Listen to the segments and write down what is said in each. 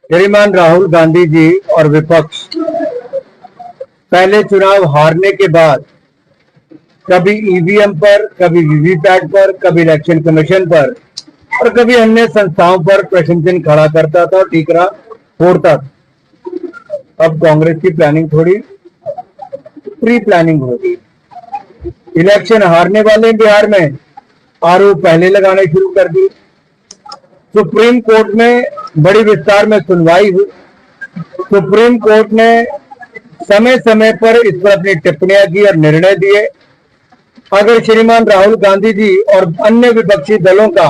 श्रीमान राहुल गांधी जी और विपक्ष पहले चुनाव हारने के बाद कभी ईवीएम पर, कभी वीवीपैट पर, कभी इलेक्शन कमीशन पर और कभी अन्य संस्थाओं पर प्रश्न चिन्ह खड़ा करता था और ठीकरा फोड़ता था। अब कांग्रेस की प्लानिंग थोड़ी प्री प्लानिंग होगी। इलेक्शन हारने वाले बिहार में आरोप पहले लगाने शुरू कर दिए। सुप्रीम कोर्ट में बड़ी विस्तार में सुनवाई हुई। सुप्रीम कोर्ट ने समय समय पर इस पर अपनी टिप्पणियां की और निर्णय दिए। अगर श्रीमान राहुल गांधी जी और अन्य विपक्षी दलों का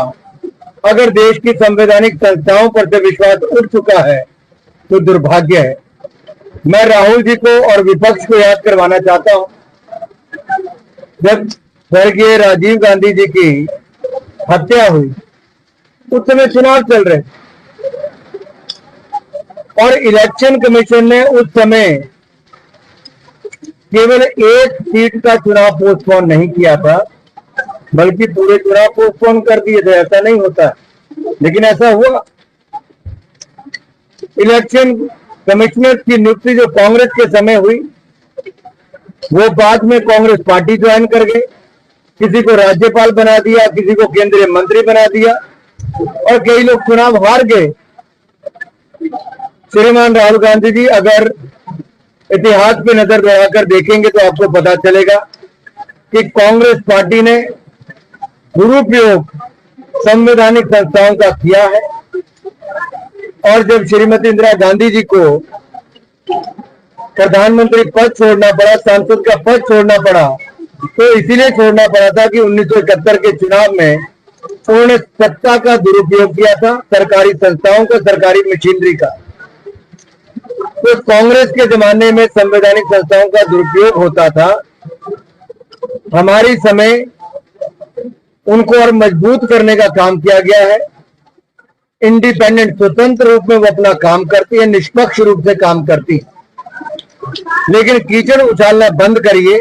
अगर देश की संवैधानिक संस्थाओं पर से विश्वास उठ चुका है तो दुर्भाग्य है। मैं राहुल जी को और विपक्ष को याद करवाना चाहता हूं, जब स्वर्गीय राजीव गांधी जी की हत्या हुई उस समय चुनाव चल रहे और इलेक्शन कमीशन ने उस समय केवल एक सीट का चुनाव पोस्टपोन नहीं किया था, बल्कि पूरे चुनाव पोस्टपोन कर दिए थे। ऐसा नहीं होता, लेकिन ऐसा हुआ। इलेक्शन कमिश्नर की नियुक्ति जो कांग्रेस के समय हुई, वो बाद में कांग्रेस पार्टी ज्वाइन कर गए। किसी को राज्यपाल बना दिया, किसी को केंद्रीय मंत्री बना दिया और कई लोग चुनाव हार गए। श्रीमान राहुल गांधी जी अगर इतिहास पे नजर दौड़ाकर देखेंगे तो आपको पता चलेगा कि कांग्रेस पार्टी ने दुरुपयोग संवैधानिक संस्थाओं का किया है। और जब श्रीमती इंदिरा गांधी जी को प्रधानमंत्री पद छोड़ना पड़ा, सांसद का पद छोड़ना पड़ा, तो इसीलिए छोड़ना पड़ा था कि 1971 के चुनाव में उन्होंने सत्ता का दुरुपयोग किया था, सरकारी संस्थाओं का, सरकारी मशीनरी का। तो कांग्रेस के जमाने में संवैधानिक संस्थाओं का दुरुपयोग होता था। हमारी समय उनको और मजबूत करने का काम किया गया है। इंडिपेंडेंट, स्वतंत्र रूप में वो अपना काम करती है, निष्पक्ष रूप से काम करती है। लेकिन कीचड़ उछालना बंद करिए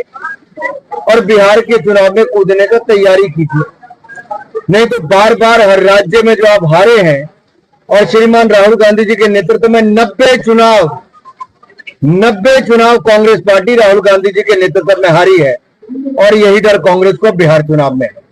और बिहार के चुनाव में कूदने का तैयारी कीजिए, नहीं तो बार बार हर राज्य में जो आप हारे हैं और श्रीमान राहुल गांधी जी के नेतृत्व में 90 चुनाव कांग्रेस पार्टी राहुल गांधी जी के नेतृत्व में हारी है और यही डर कांग्रेस को बिहार चुनाव में है।